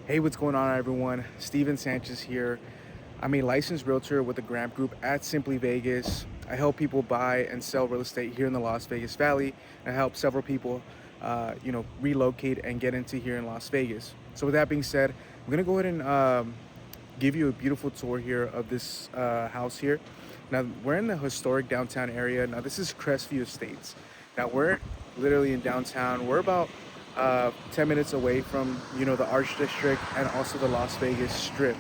Hey, what's going on, everyone? Steven Sanchez here. I'm a licensed realtor with the Grant Group at Simply Vegas. I help people buy and sell real estate here in the Las Vegas Valley. I help several people, relocate and get into here in Las Vegas. So, with that being said, I'm gonna go ahead and give you a beautiful tour here of this house here. Now, we're in the historic downtown area. Now, this is Crestview Estates. Now, we're literally in downtown. We're about 10 minutes away from, the Arch District and also the Las Vegas Strip.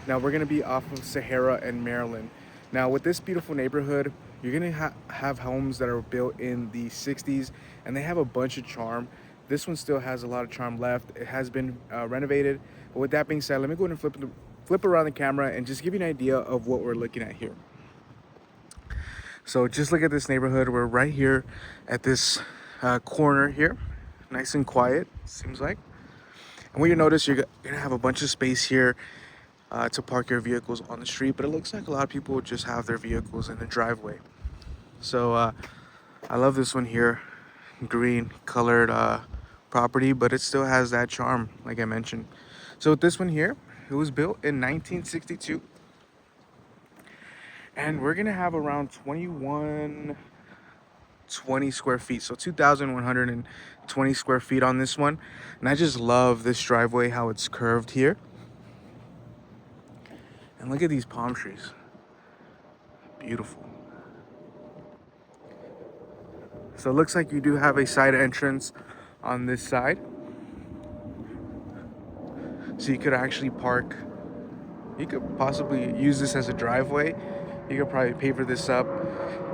Now, we're going to be off of Sahara and Maryland. Now, with this beautiful neighborhood, you're going to have homes that are built in the 60s, and they have a bunch of charm. This one still has a lot of charm left. It has been renovated. But with that being said, let me go ahead and flip around the camera and just give you an idea of what we're looking at here. So just look at this neighborhood. We're right here at this corner here, nice and quiet, seems like. And what you notice, you're gonna have a bunch of space here to park your vehicles on the street, but it looks like a lot of people just have their vehicles in the driveway. So I love this one here, green colored property, but it still has that charm, like I mentioned. So with this one here, it was built in 1962. And we're gonna have around 2120 square feet, so 2,120 square feet on this one. And I just love this driveway, how it's curved here. And look at these palm trees, beautiful. So it looks like you do have a side entrance on this side, so you could actually park. You could possibly use this as a driveway. You could probably paver this up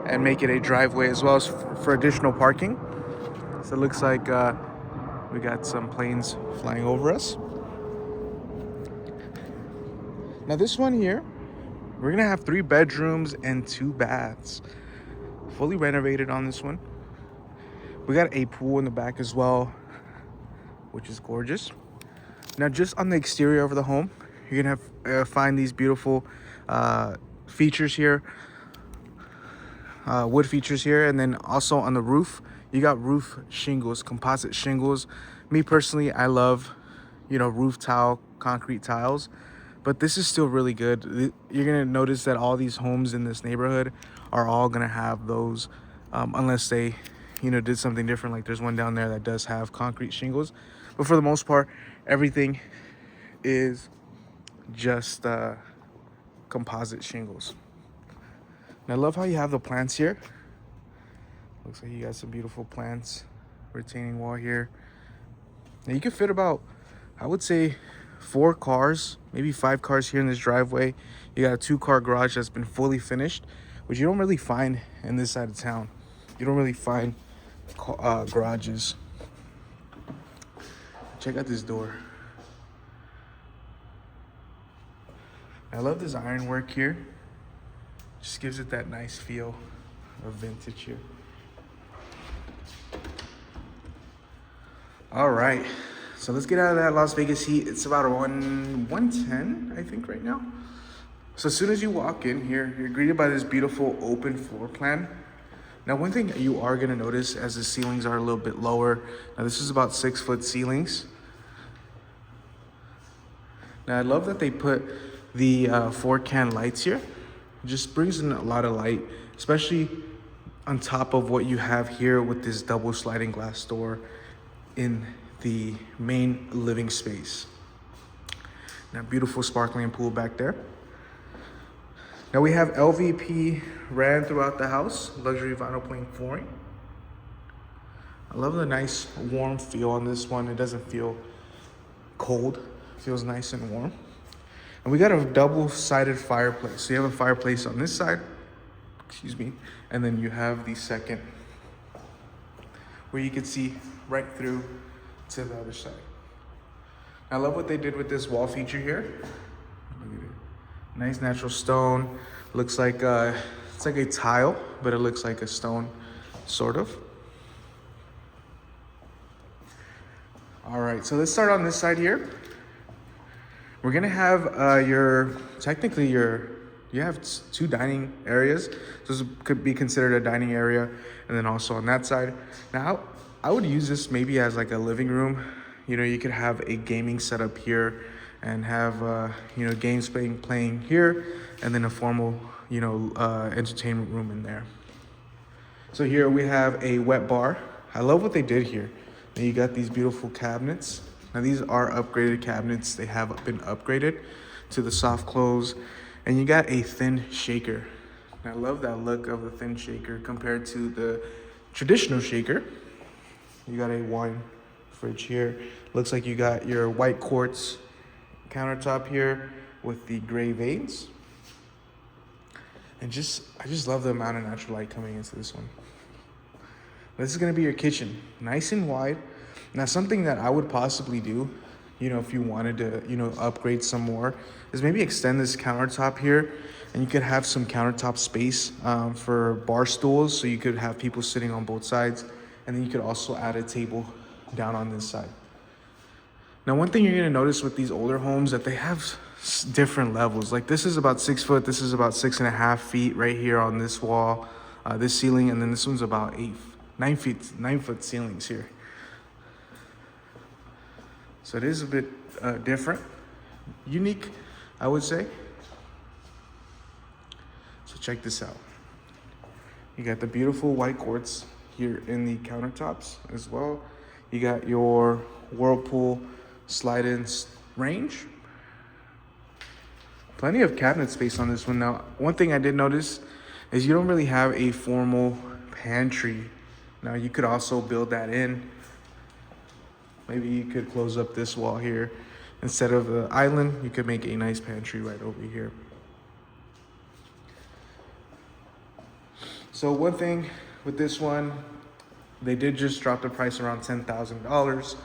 and make it a driveway as well as for additional parking. So it looks like we got some planes flying over us. Now this one here, we're gonna have 3 bedrooms and 2 baths. Fully renovated on this one. We got a pool in the back as well, which is gorgeous. Now just on the exterior of the home, you're gonna have find these beautiful features here, wood features here, and then also on the roof, you got roof shingles, composite shingles. Me personally, I love, roof tile, concrete tiles, but this is still really good. You're gonna notice that all these homes in this neighborhood are all gonna have those, unless they, did something different. Like there's one down there that does have concrete shingles, but for the most part, everything is just composite shingles. And I love how you have the plants here. Looks like you got some beautiful plants, retaining wall here. Now you could fit about, I would say, 4 cars, maybe 5 cars here in this driveway. You got a 2-car garage that's been fully finished, which you don't really find in this side of town. You don't really find garages. Check out this door. I love this ironwork here. Just gives it that nice feel of vintage here. All right, so let's get out of that Las Vegas heat. It's about 110, I think, right now. So as soon as you walk in here, you're greeted by this beautiful open floor plan. Now, one thing you are gonna notice as the ceilings are a little bit lower. Now, this is about 6-foot ceilings. Now, I love that they put the 4-can lights here. It just brings in a lot of light, especially on top of what you have here with this double sliding glass door in the main living space. Now, beautiful sparkling pool back there. Now we have LVP ran throughout the house, luxury vinyl plank flooring. I love the nice warm feel on this one. It doesn't feel cold, it feels nice and warm. And we got a double-sided fireplace. So you have a fireplace on this side, and then you have the second where you can see right through to the other side. I love what they did with this wall feature here. Look at it. Nice natural stone. Looks like it's like a tile, but it looks like a stone, sort of. All right, so let's start on this side here. We're gonna have you have 2 dining areas. This could be considered a dining area, and then also on that side. Now, I would use this maybe as like a living room. You know, you could have a gaming setup here and have, you know, games playing here, and then a formal, you know, entertainment room in there. So here we have a wet bar. I love what they did here. Now you got these beautiful cabinets. Now these are upgraded cabinets. They have been upgraded to the soft close, and you got a thin shaker. And I love that look of the thin shaker compared to the traditional shaker. You got a wine fridge here. Looks like you got your white quartz countertop here with the gray veins. And I just love the amount of natural light coming into this one. This is gonna be your kitchen, nice and wide. Now, something that I would possibly do, you know, if you wanted to, you know, upgrade some more, is maybe extend this countertop here, and you could have some countertop space for bar stools, so you could have people sitting on both sides, and then you could also add a table down on this side. Now, one thing you're gonna notice with these older homes that they have different levels. Like this is about 6 foot, this is about 6.5 feet right here on this wall, this ceiling, and then this one's about 9 foot ceilings here. So it is a bit different, unique, I would say. So check this out. You got the beautiful white quartz here in the countertops as well. You got your Whirlpool slide-in range. Plenty of cabinet space on this one. Now, one thing I did notice is you don't really have a formal pantry. Now, you could also build that in. Maybe you could close up this wall here. Instead of the island, you could make a nice pantry right over here. So one thing with this one, they did just drop the price around $10,000.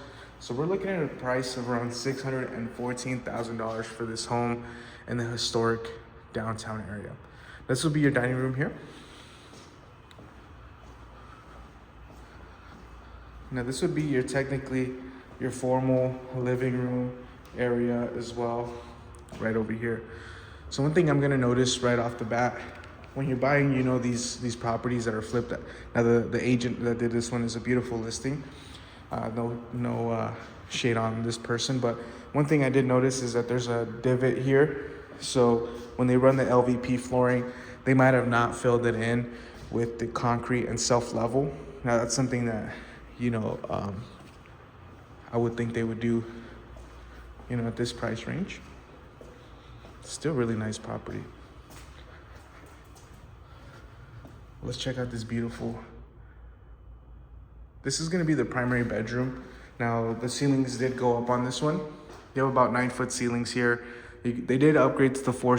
So we're looking at a price of around $614,000 for this home in the historic downtown area. This will be your dining room here. Now this would be technically your formal living room area as well, right over here. So one thing I'm gonna notice right off the bat, when you're buying, you know, these properties that are flipped. Now the agent that did this one is a beautiful listing. No shade on this person, but one thing I did notice is that there's a divot here. So when they run the LVP flooring, they might have not filled it in with the concrete and self-level. Now that's something that, you know, I would think they would do, you know, at this price range. Still really nice property. Let's check out this beautiful. This is gonna be the primary bedroom. Now the ceilings did go up on this one. You have about 9 foot ceilings here. They did upgrade to the 4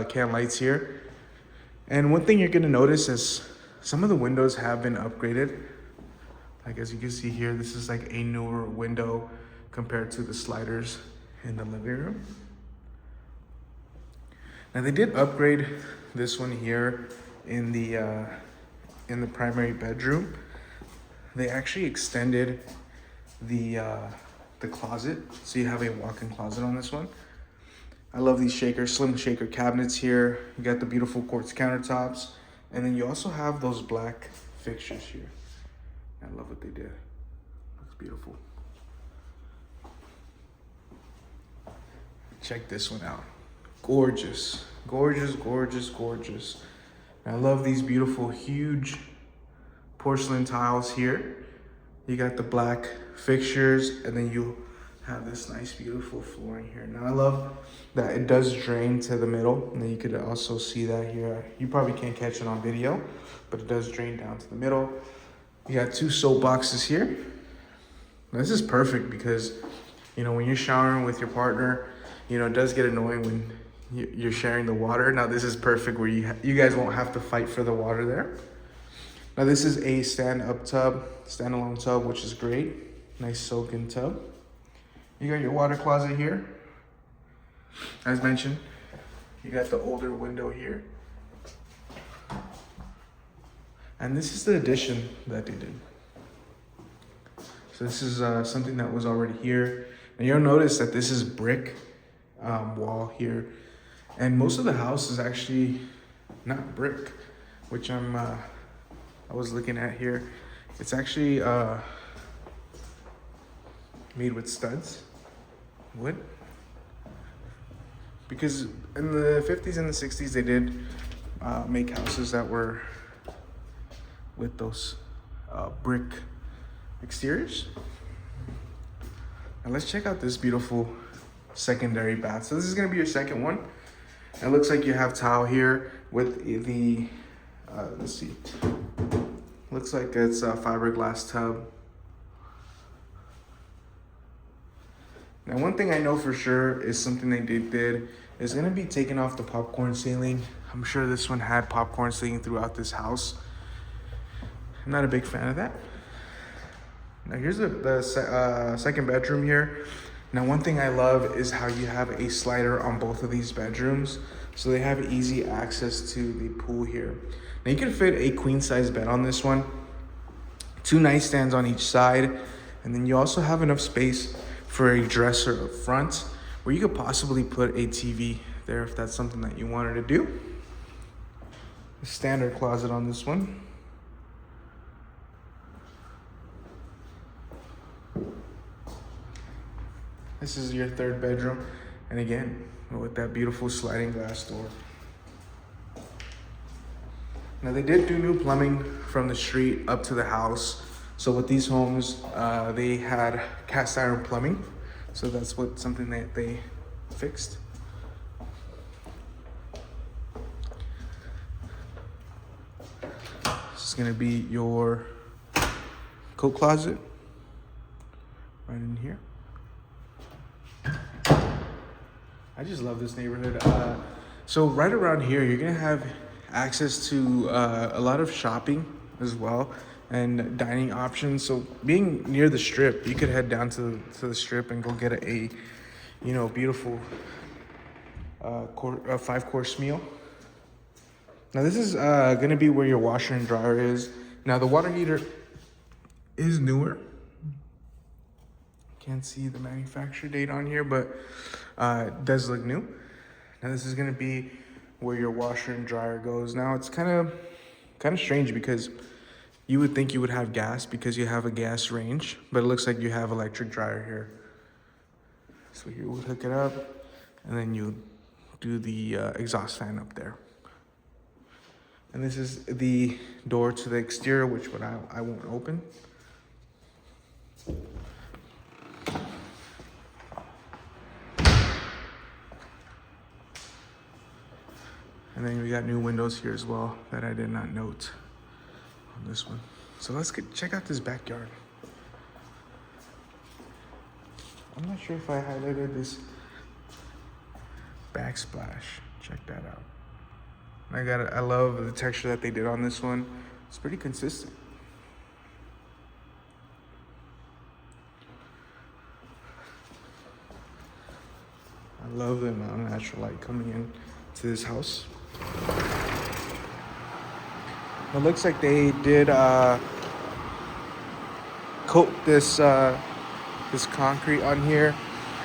can lights here. And one thing you're gonna notice is some of the windows have been upgraded. Like as you can see here, this is like a newer window compared to the sliders in the living room. Now they did upgrade this one here in the primary bedroom. They actually extended the closet, so you have a walk-in closet on this one. I love these slim shaker cabinets here. You got the beautiful quartz countertops, and then you also have those black fixtures here. I love what they did. Looks beautiful. Check this one out. Gorgeous, gorgeous, gorgeous, gorgeous. I love these beautiful, huge porcelain tiles here. You got the black fixtures, and then you have this nice, beautiful flooring here. Now I love that it does drain to the middle, and then you could also see that here. You probably can't catch it on video, but it does drain down to the middle. You got 2 soap boxes here. Now, this is perfect because, you know, when you're showering with your partner, you know, it does get annoying when you're sharing the water. Now this is perfect where you guys won't have to fight for the water there. Now this is a standalone tub, which is great. Nice soak-in tub. You got your water closet here. As mentioned, you got the older window here. And this is the addition that they did. So this is something that was already here. And you'll notice that this is brick wall here. And most of the house is actually not brick, which I was looking at here. It's actually made with studs, wood. Because in the 50s and the 60s, they did make houses that were with those brick exteriors. Now let's check out this beautiful secondary bath. So this is gonna be your second one. It looks like you have tile here with the, let's see. Looks like it's a fiberglass tub. Now one thing I know for sure is something they did is gonna be taking off the popcorn ceiling. I'm sure this one had popcorn ceiling throughout this house. I'm not a big fan of that. Now here's the second bedroom here. Now one thing I love is how you have a slider on both of these bedrooms. So they have easy access to the pool here. Now you can fit a queen size bed on this one. 2 nightstands on each side. And then you also have enough space for a dresser up front where you could possibly put a TV there if that's something that you wanted to do. A standard closet on this one. This is your third bedroom. And again, with that beautiful sliding glass door. Now they did do new plumbing from the street up to the house. So with these homes, they had cast iron plumbing. So that's something that they fixed. This is gonna be your coat closet right in here. I just love this neighborhood. So right around here, you're gonna have access to a lot of shopping as well and dining options. So being near the strip, you could head down to the strip and go get a beautiful 5-course meal. Now this is gonna be where your washer and dryer is. Now the water heater is newer. Can't see the manufacturer date on here, but it does look new. Now this is gonna be where your washer and dryer goes. Now it's kind of strange because you would think you would have gas because you have a gas range, but it looks like you have electric dryer here. So you would hook it up and then you do the exhaust fan up there. And this is the door to the exterior, which I won't open. And then we got new windows here as well that I did not note on this one. So let's check out this backyard. I'm not sure if I highlighted this backsplash. Check that out. I love the texture that they did on this one. It's pretty consistent. I love the amount of natural light coming in to this house. It looks like they did coat this concrete on here.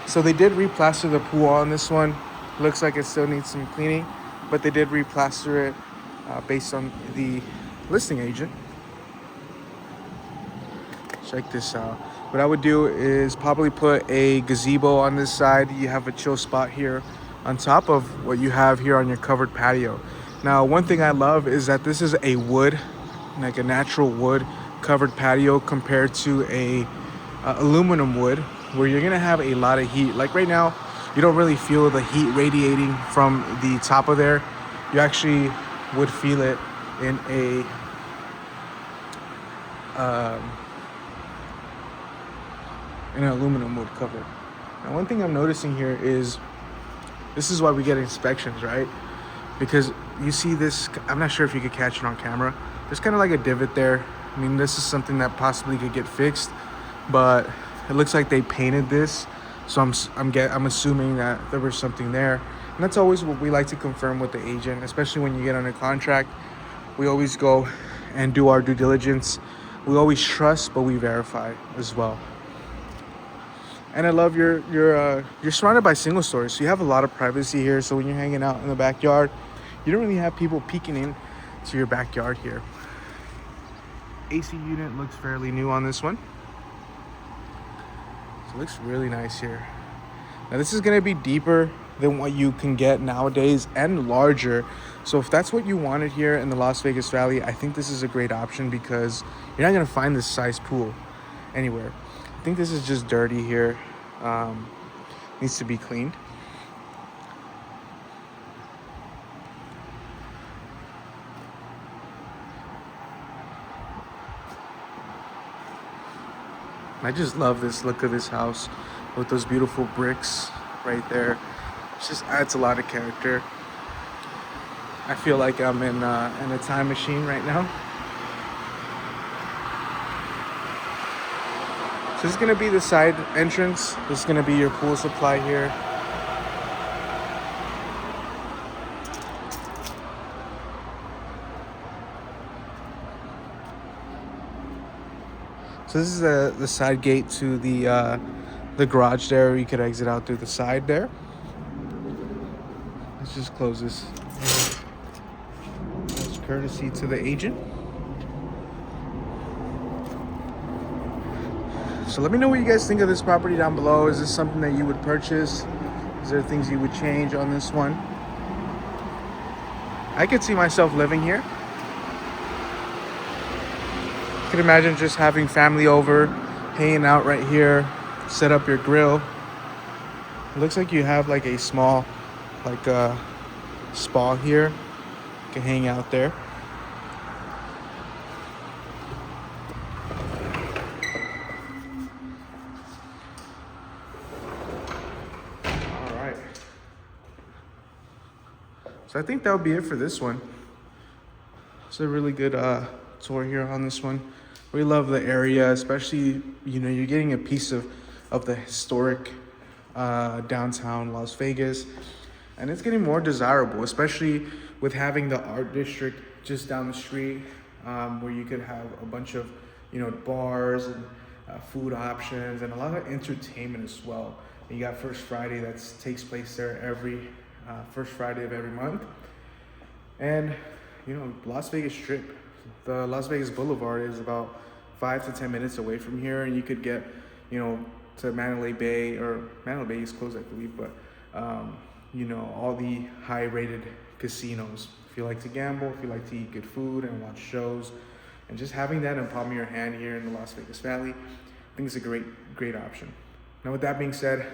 So they did replaster the pool on this one. Looks like it still needs some cleaning, but they did replaster it based on the listing agent. Check this out. What I would do is probably put a gazebo on this side. You have a chill spot here on top of what you have here on your covered patio. Now, one thing I love is that this is a wood, like a natural wood covered patio compared to a aluminum wood, where you're gonna have a lot of heat. Like right now, you don't really feel the heat radiating from the top of there. You actually would feel it in an aluminum wood cover. Now, one thing I'm noticing here is this is why we get inspections, right? Because you see this, I'm not sure if you could catch it on camera. There's kind of like a divot there. I mean, this is something that possibly could get fixed, but it looks like they painted this. So I'm assuming that there was something there. And that's always what we like to confirm with the agent, especially when you get under contract. We always go and do our due diligence. We always trust, but we verify as well. And I love you're surrounded by single stories, so you have a lot of privacy here. So when you're hanging out in the backyard, you don't really have people peeking in to your backyard here. AC unit looks fairly new on this one. So Looks really nice here. Now this is gonna be deeper than what you can get nowadays and larger. So if that's what you wanted here in the Las Vegas Valley, I think this is a great option because you're not gonna find this size pool anywhere. I think this is just dirty here. Needs to be cleaned. I just love this look of this house with those beautiful bricks right there. It just adds a lot of character. I feel like I'm in a time machine right now. So this is gonna be the side entrance. This is gonna be your pool supply here. So this is the side gate to the garage there. You could exit out through the side there. Let's just close this. That's courtesy to the agent. So let me know what you guys think of this property down below. Is this something that you would purchase? Is there things you would change on this one? I could see myself living here. You can imagine just having family over, hanging out right here, set up your grill. It looks like you have like a small, like a spa here. You can hang out there. All right. So I think that would be it for this one. It's a really good tour here on this one. We love the area, especially, you know, you're getting a piece of the historic downtown Las Vegas, and it's getting more desirable, especially with having the art district just down the street, where you could have a bunch of, you know, bars and food options and a lot of entertainment as well. And you got First Friday that takes place there every first Friday of every month. And, you know, Las Vegas Strip, the Las Vegas Boulevard is about 5 to 10 minutes away from here, and you could get, you know, to Mandalay Bay, or Mandalay Bay is closed, I believe, but, you know, all the high-rated casinos. If you like to gamble, if you like to eat good food and watch shows, and just having that in the palm of your hand here in the Las Vegas Valley, I think it's a great option. Now, with that being said,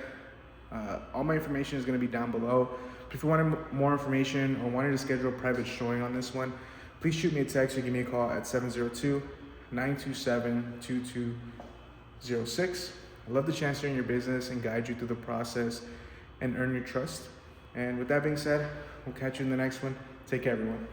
all my information is going to be down below. But if you wanted more information or wanted to schedule a private showing on this one, please shoot me a text or give me a call at 702-927-2206. I'd love the chance to earn your business and guide you through the process and earn your trust. And with that being said, we'll catch you in the next one. Take care, everyone.